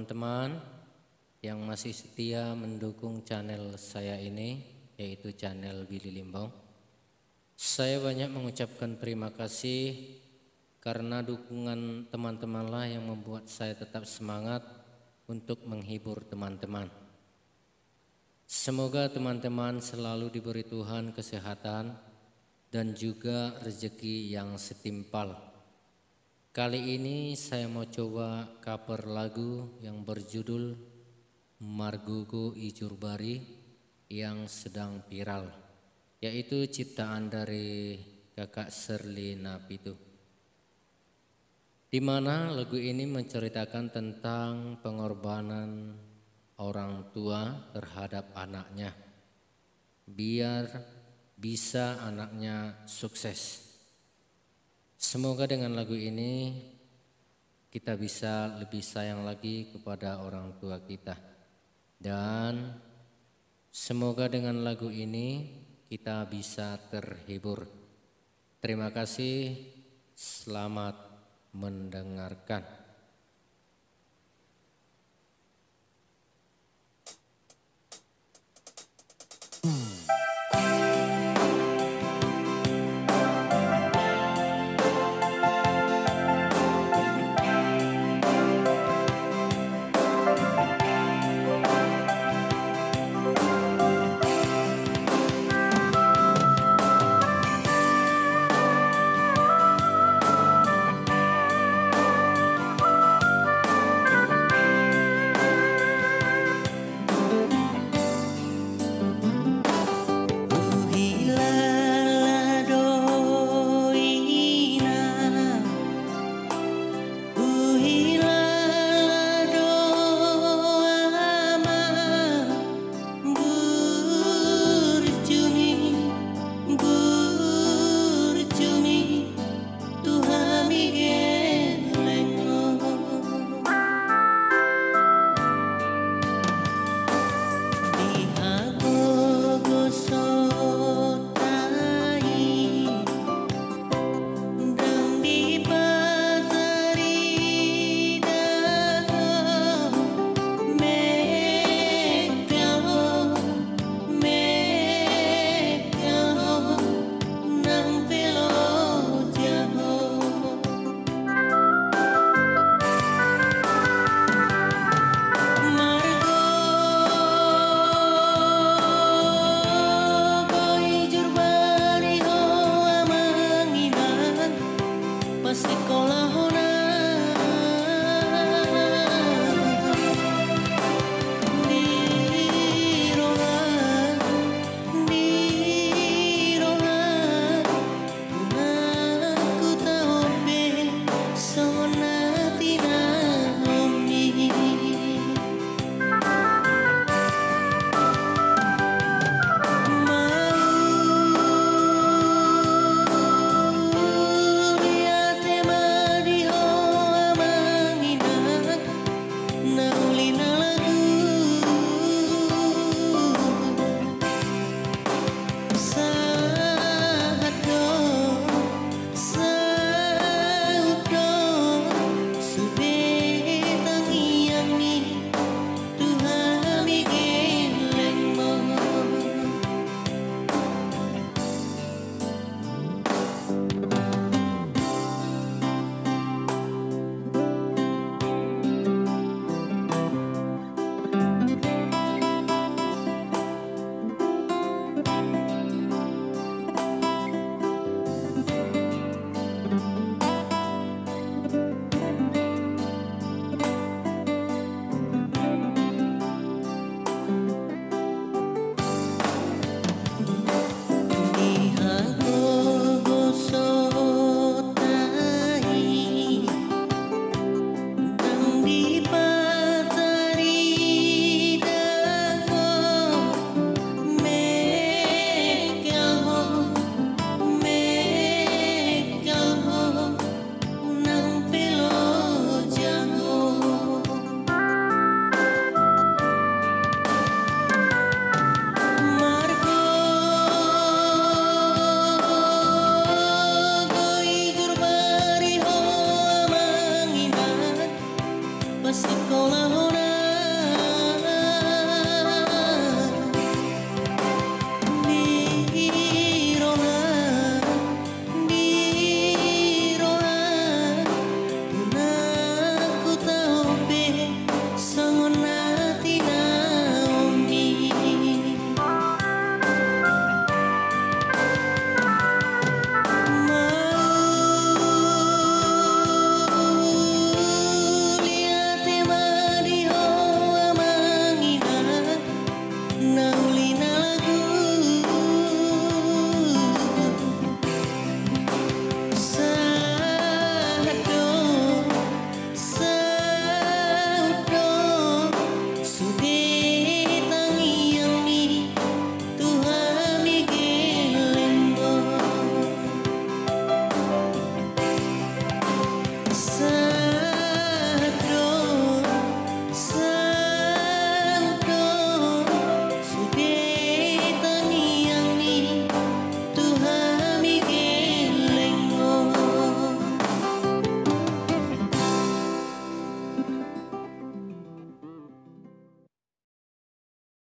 teman-teman yang masih setia mendukung channel saya ini, yaitu channel Billy Limbong. Saya banyak mengucapkan terima kasih karena dukungan teman-temanlah yang membuat saya tetap semangat untuk menghibur teman-teman. Semoga teman-teman selalu diberi Tuhan kesehatan dan juga rezeki yang setimpal. Kali ini saya mau coba cover lagu yang berjudul Margogo Ijurbari yang sedang viral, yaitu ciptaan dari kakak Sherly Napitu. Di mana lagu ini menceritakan tentang pengorbanan orang tua terhadap anaknya biar bisa anaknya sukses. Semoga dengan lagu ini kita bisa lebih sayang lagi kepada orang tua kita. Dan semoga dengan lagu ini kita bisa terhibur. Terima kasih, selamat mendengarkan.